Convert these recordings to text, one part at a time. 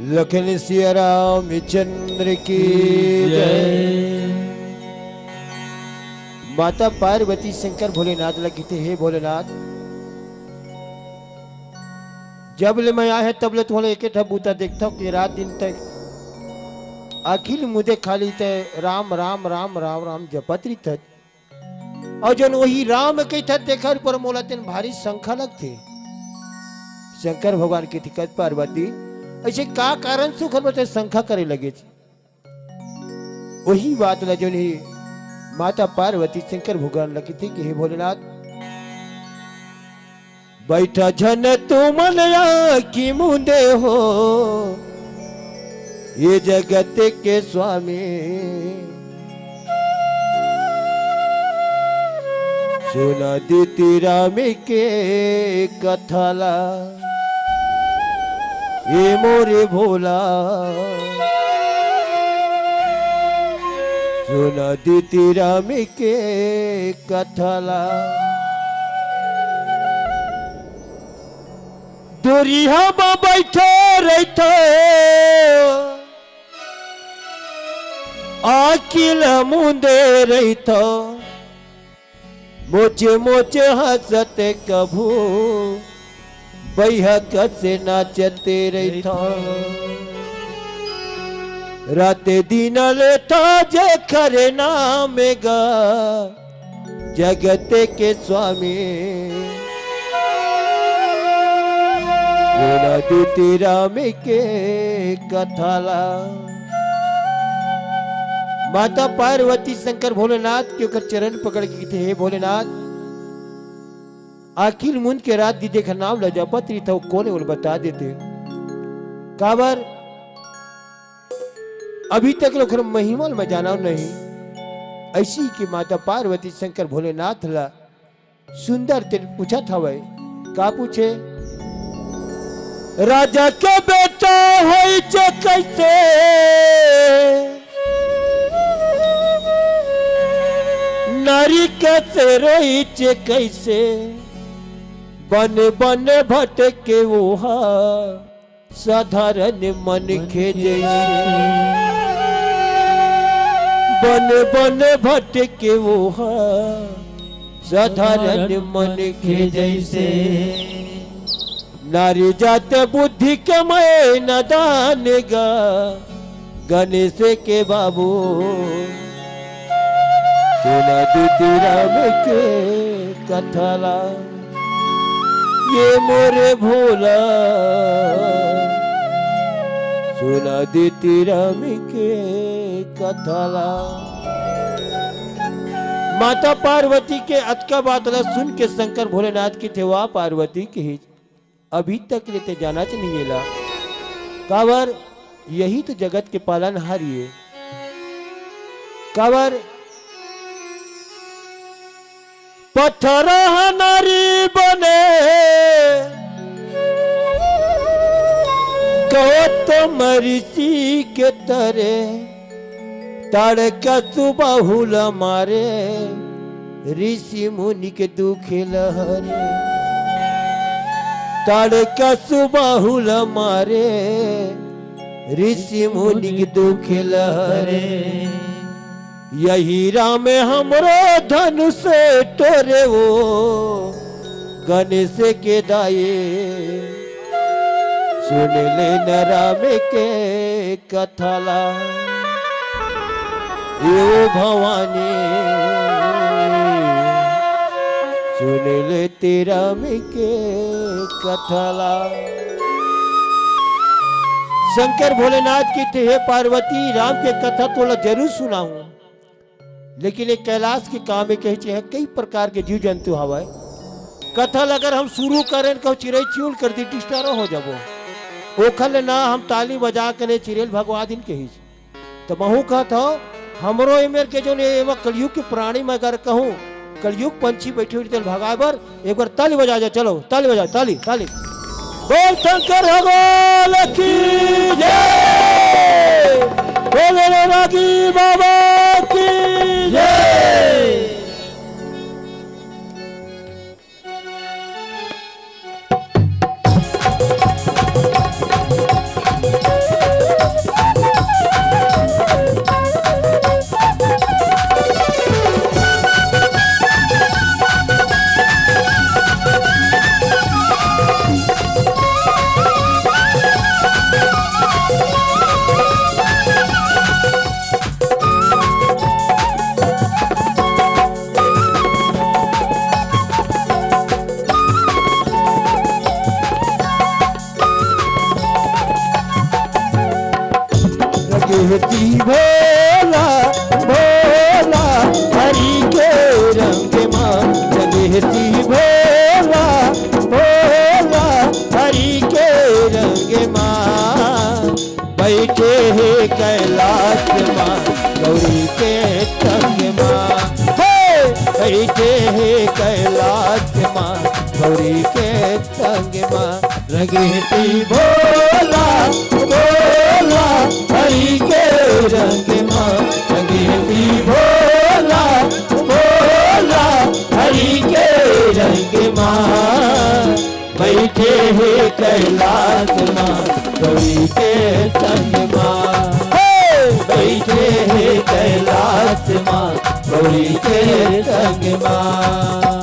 लखन सिया रामचंद्र की जय। माता पार्वती शंकर भोलेनाथ लगी थे, हे भोलेनाथ जब ले मैं आया तब ले थोड़ा एक बूता देखता हूँ कि रात दिन तक अखिल मुझे खाली ते राम राम राम राम राम जपत रही थत। और जन वही राम के था देखा पर मोला तेन भारी शंखा लगते। शंकर भगवान की दिक्कत पार्वती ऐसे का कारण सुख बते शंखा करे लगे। वही बात ल जो नहीं माता पार्वती शंकर भगवान लगी थी कि हे भोलेनाथ बैठा जन तुम की मुंदे हो ये जगत के स्वामी सुना दीती राम के कथाला ये मोरे भोला सुना दीती राम के कथाला दूरिया में बैठे रहते आकिल मुंदे रहता मोचे मोचे हंसते कभू बैहा कसे नाचते रहता राते दिन लेता जे खरे नाम गा जगत के स्वामी दीती राम के कथाला। माता पार्वती शंकर भोलेनाथ के ऊपर चरण पकड़ के थे, हे भोलेनाथ आखिर मुंद के रात दीदे का नाम लजापत रही था वो कौन है वो बता देते काबर अभी तक लोग महिमा में जाना नहीं। ऐसी कि माता पार्वती शंकर भोलेनाथ ला सुंदर तेरे पूछा था भाई का पूछे राजा के बेटा होई चे कैसे नारी कैसे रोई चे कैसे बने बने भटके वोहा साधारण मन के जैसे बने बने भटके वोहा साधारण मन के जैसे नारी जाते बुद्धि के मैं नदान गा गणेश के बाबू सुना दीती राम के कथाला ये मोरे भोला सुना दीती राम के कथाला। माता पार्वती के अतका बात सुन के शंकर भोलेनाथ की थे वाह पार्वती की अभी तक लेते जाना चाहिए ला कावर यही तो जगत के पालनहारी है। कावर पत्थर नारी बने गौतम ऋषि के तरे ताड़का सुबाहुल मारे ऋषि मुनि के दुखे लहरे ताड़का सुबाहुल मारे ऋषि मुनि के दुखे लहरे यही राम हमरो धनुष टोरे वो गणेश के दाये सुन ले न राम के कथाला यो भवानी सुन ले तेरा में के कथाला। शंकर भोलेनाथ की थे हे पार्वती राम के कथा तो जरूर सुनाऊं लेकिन एक कैलाश के काम में कहे है कई प्रकार के जीव जंतु हवा कथा अगर हम शुरू करें कहो चिड़ै चिउल कर दी डिस्टर्ब हो जाबो ओखल ना हम ताली बजा करे चिड़ैल भगवा दिन के ही तो महू कहता हमरो एमेर के जो कलयुग के प्राणी में अगर कहूँ कलयुग पंछी बैठे हुए भगावर एक बार ताली बजा जा चलो ताली बजा ताली ताली बोल शंकर भगवान की जय बोले रागी बाबा की जय। संग माँ, बैठे है कैलाश माँ गौरी के संग माँ। रंगती भोला भोला हरि के रंग माँ, रंगती भोला भोला हरि के रंग माँ। बैठे है कैलाश माँ गौरी के संग माँ, बैठे है कैलाश माँ गौरी के संग माँ।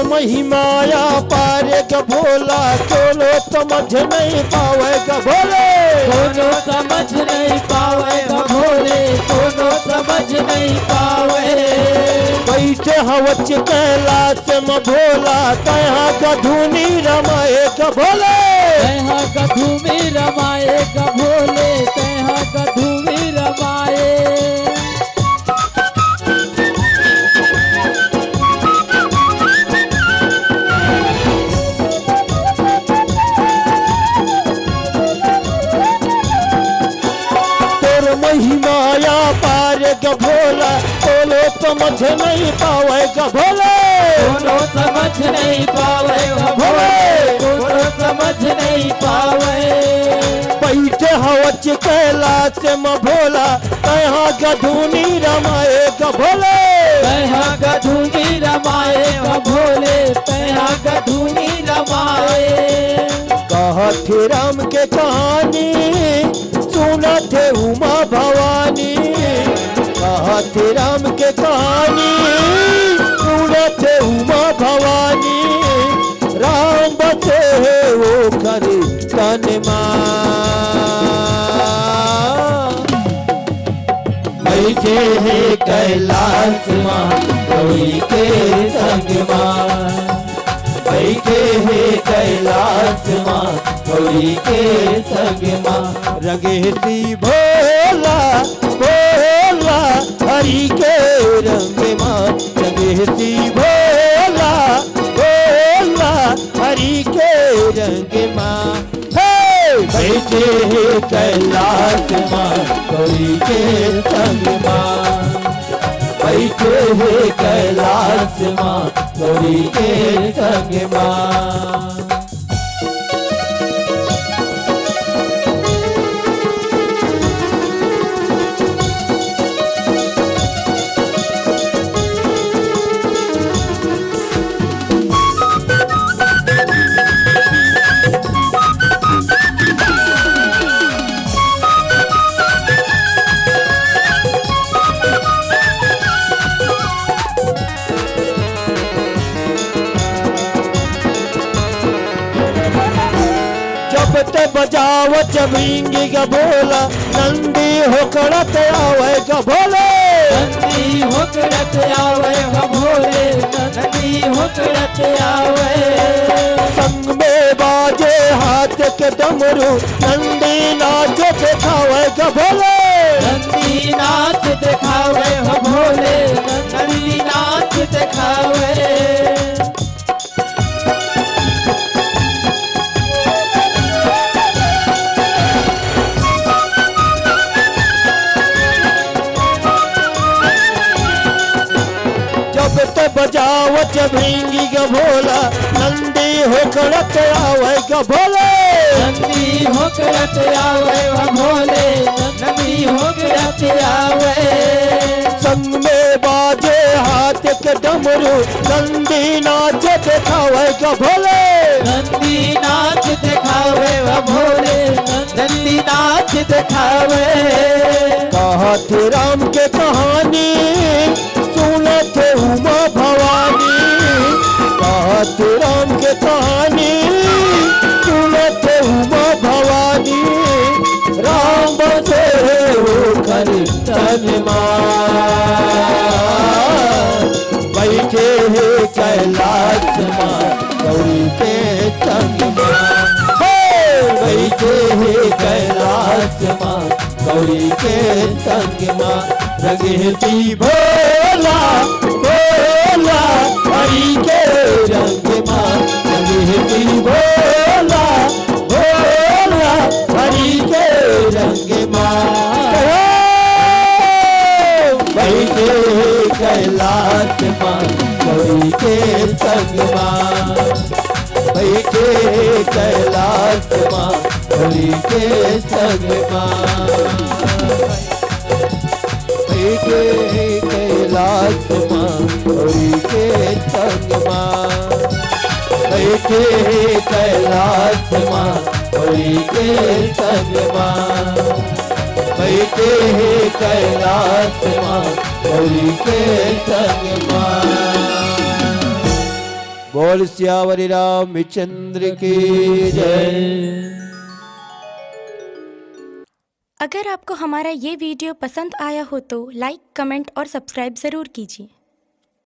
महिमाया पारे का भोला कोनो समझ नहीं पावेगा भोले, कोनो समझ नहीं पावेगा भोले, कोनो समझ नहीं पावे। बैठे हवच कैलाश में भोला तहाँ का धुनी रमाएगा भोले, तहाँ का धूमी रमाएगा भोले, तहाँ का धूमी रमाए। महिमाया पारे का भोला कोनो समझ नहीं पावेगा भोले, कोनो समझ नहीं पावेगा भोले, कोनो समझ नहीं पावे। बैठे हवच कैलाश में भोला तहाँ का धुनी रमाएगा भोले, तहाँ का धुनी रमाएगा भोले, तहाँ का धुनी रमाए। कहते राम के कहानी सुनते उमा भवानी, कहते राम के कहानी सुनते उमा भवानी। राम बचे है वो करे तन माँ, बैठे है कैलाश माँ गौरी के संग माँ, बैठे है कैलाश माँ गौरी के संग माँ। रंगती भोला भोला हरि के रंग माँ, रंगती भोला भोला हरि के रंग माँ। बैठे है कैलाश माँ गौरी के संग माँ, बैठे है कैलाश माँ गौरी के संग माँ। ते बजाव जमींगी का भोला नंदी होकड़त आवेगा भोले, नंदी होकड़त आवेगा भोले, नंदी होकड़त आवे। संग में बाजे हाथ के डमरू नंदी नाच दिखावेगा भोले, नंदी नाच दिखावेगा भोले, नंदी नाच दिखावे। बजावत भींगी का भोला नंदी होकड़त आवेगा भोले, नंदी होकड़त आवेगा भोले, नंदी होकड़त आवे। संग में बाजे हाथ के डमरू नंदी नाच दिखावेगा भोले, नंदी नाच दिखावेगा भोले, नंदी नाच दिखावे। कहते राम के कहानी सुनते उमा भवानी, कहते राम के कहानी सुनते उमा भवानी। राम बसे हो कर तन माँ, बैठे है माँ गौरी के संग माँ बैठे है कैलाश माँ गौरी के संग माँ रंगती भोला भोला हरि के रंग माँ रंगती भोला भोला हरि के रंग माँ बैठे कैलाश माँ गौरी के संग माँ बैठे कैलाश माँ गौरी के संग माँ बैठे कैलाश माँ गौरी के संग माँ बैठे कैलाश माँ गौरी के संग माँ बैठे कैलाश माँ गौरी के संग माँ। बोल सियावर रामचंद्र की जय। अगर आपको हमारा ये वीडियो पसंद आया हो तो लाइक, कमेंट और सब्सक्राइब ज़रूर कीजिए।